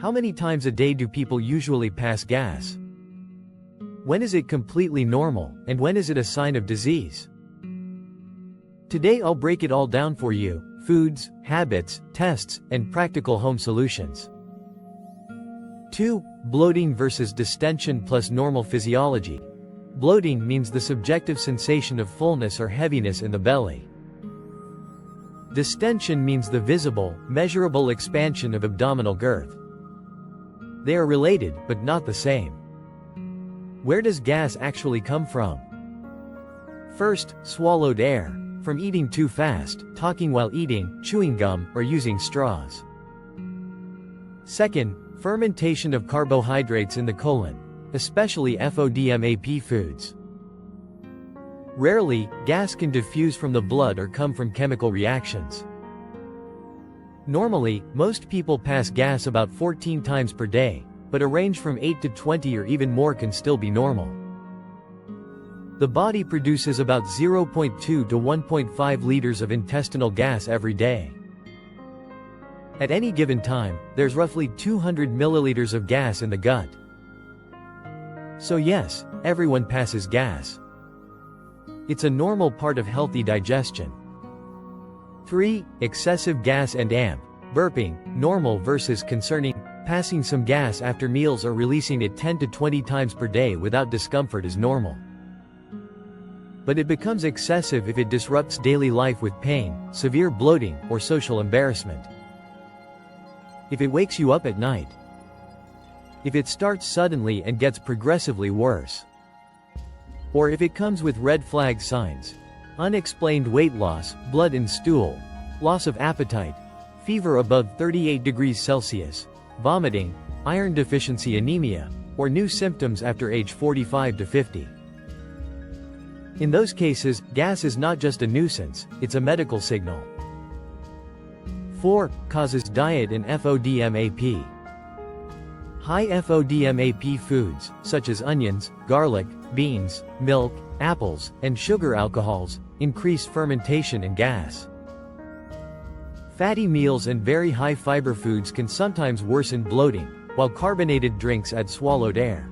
How many times a day do people usually pass gas? When is it completely normal, and when is it a sign of disease? Today I'll break it all down for you: foods, habits, tests, and practical home solutions. 2. Bloating versus distension plus normal physiology. Bloating means the subjective sensation of fullness or heaviness in the belly. Distension means the visible, measurable expansion of abdominal girth. They are related, but not the same. Where does gas actually come from? First, swallowed air, from eating too fast, talking while eating, chewing gum, or using straws. Second, fermentation of carbohydrates in the colon, especially FODMAP foods. Rarely, gas can diffuse from the blood or come from chemical reactions. Normally, most people pass gas about 14 times per day, but a range from 8 to 20 or even more can still be normal. The body produces about 0.2 to 1.5 liters of intestinal gas every day. At any given time, there's roughly 200 milliliters of gas in the gut. So yes, everyone passes gas. It's a normal part of healthy digestion. 3. Excessive gas and AMP. Burping, normal versus concerning. Passing some gas after meals or releasing it 10 to 20 times per day without discomfort is normal. But it becomes excessive if it disrupts daily life with pain, severe bloating, or social embarrassment. If it wakes you up at night. If it starts suddenly and gets progressively worse. Or if it comes with red flag signs: unexplained weight loss, blood in stool, loss of appetite, fever above 38 degrees Celsius, vomiting, iron deficiency anemia, or new symptoms after age 45 to 50. In those cases, gas is not just a nuisance, it's a medical signal. 4. Causes diet and FODMAP. High FODMAP foods, such as onions, garlic, beans, milk, apples, and sugar alcohols, increase fermentation and gas. Fatty meals and very high fiber foods can sometimes worsen bloating, while carbonated drinks add swallowed air.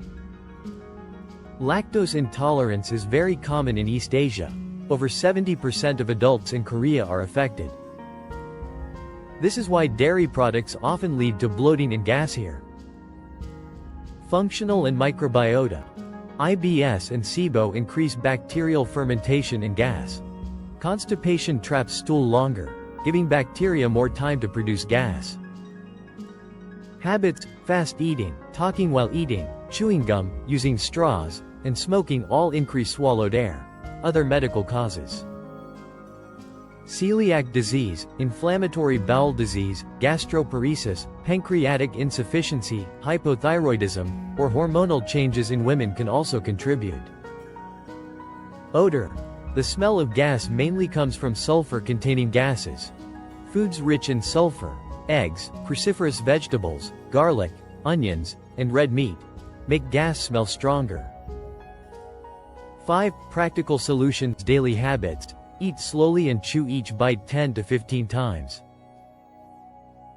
Lactose intolerance is very common in East Asia. Over 70% of adults in Korea are affected. This is why dairy products often lead to bloating and gas here. Functional and microbiota. IBS and SIBO increase bacterial fermentation and gas. Constipation traps stool longer, giving bacteria more time to produce gas. Habits: fast eating, talking while eating, chewing gum, using straws, and smoking all increase swallowed air. Other medical causes: celiac disease, inflammatory bowel disease, gastroparesis, pancreatic insufficiency, hypothyroidism, or hormonal changes in women can also contribute. Odor. The smell of gas mainly comes from sulfur-containing gases. Foods rich in sulfur, eggs, cruciferous vegetables, garlic, onions, and red meat, make gas smell stronger. 5. Practical solutions. Daily habits. Eat slowly and chew each bite 10 to 15 times.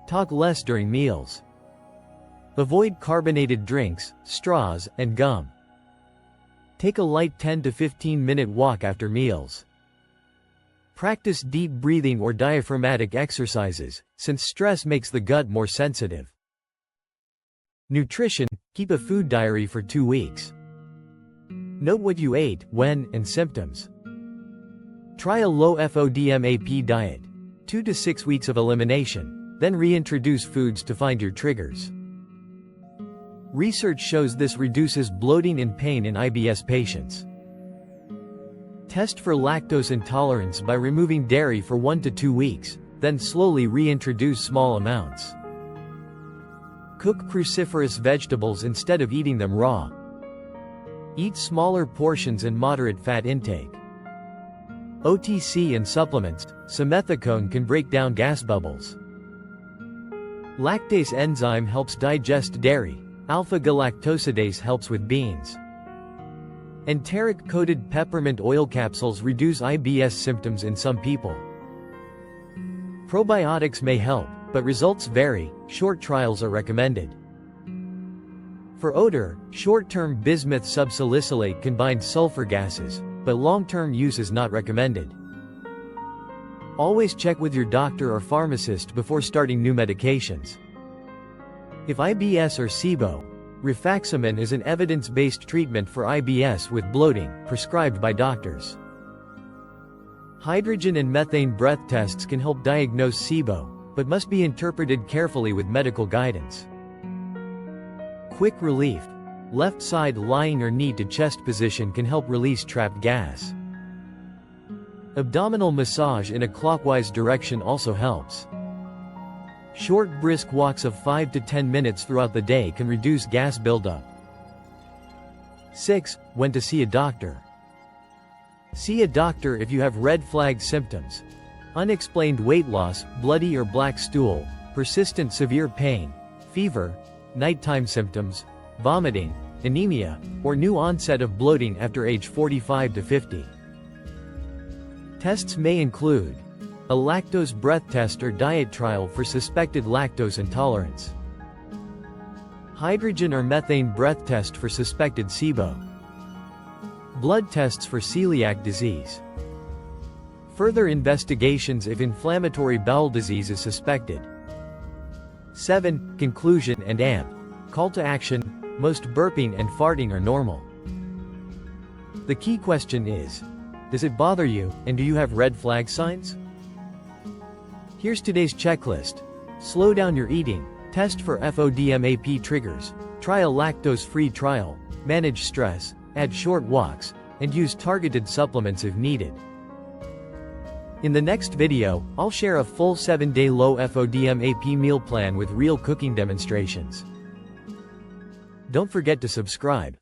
Talk less during meals. Avoid carbonated drinks, straws, and gum. Take a light 10 to 15 minute walk after meals. Practice deep breathing or diaphragmatic exercises, since stress makes the gut more sensitive. Nutrition. Keep a food diary for 2 weeks. Note what you ate, when, and symptoms. Try a low FODMAP diet. 2 to 6 weeks of elimination, then reintroduce foods to find your triggers. Research shows this reduces bloating and pain in IBS patients. Test for lactose intolerance by removing dairy for 1 to 2 weeks, then slowly reintroduce small amounts. Cook cruciferous vegetables instead of eating them raw. Eat smaller portions and moderate fat intake. OTC and supplements. Simethicone can break down gas bubbles. Lactase enzyme helps digest dairy. Alpha-galactosidase helps with beans. Enteric-coated peppermint oil capsules reduce IBS symptoms in some people. Probiotics may help, but results vary. short trials are recommended. For odor, short-term bismuth subsalicylate combined sulfur gases, but long-term use is not recommended. Always check with your doctor or pharmacist before starting new medications. If IBS or SIBO, rifaximin is an evidence-based treatment for IBS with bloating, prescribed by doctors. Hydrogen and methane breath tests can help diagnose SIBO, but must be interpreted carefully with medical guidance. Quick relief. Left side lying or knee to chest position can help release trapped gas. Abdominal massage in a clockwise direction also helps. Short brisk walks of 5 to 10 minutes throughout the day can reduce gas buildup. 6. When to see a doctor. See a doctor if you have red flag symptoms: unexplained weight loss, bloody or black stool, persistent severe pain, fever, nighttime symptoms, vomiting, anemia, or new onset of bloating after age 45 to 50. Tests may include a lactose breath test or diet trial for suspected lactose intolerance, hydrogen or methane breath test for suspected SIBO, blood tests for celiac disease, further investigations if inflammatory bowel disease is suspected. 7. Conclusion and AMP. Call to action. Most burping and farting are normal. The key question is, does it bother you, and do you have red flag signs? Here's today's checklist. Slow down your eating, test for FODMAP triggers, try a lactose-free trial, manage stress, add short walks, and use targeted supplements if needed. In the next video, I'll share a full 7-day low FODMAP meal plan with real cooking demonstrations. Don't forget to subscribe.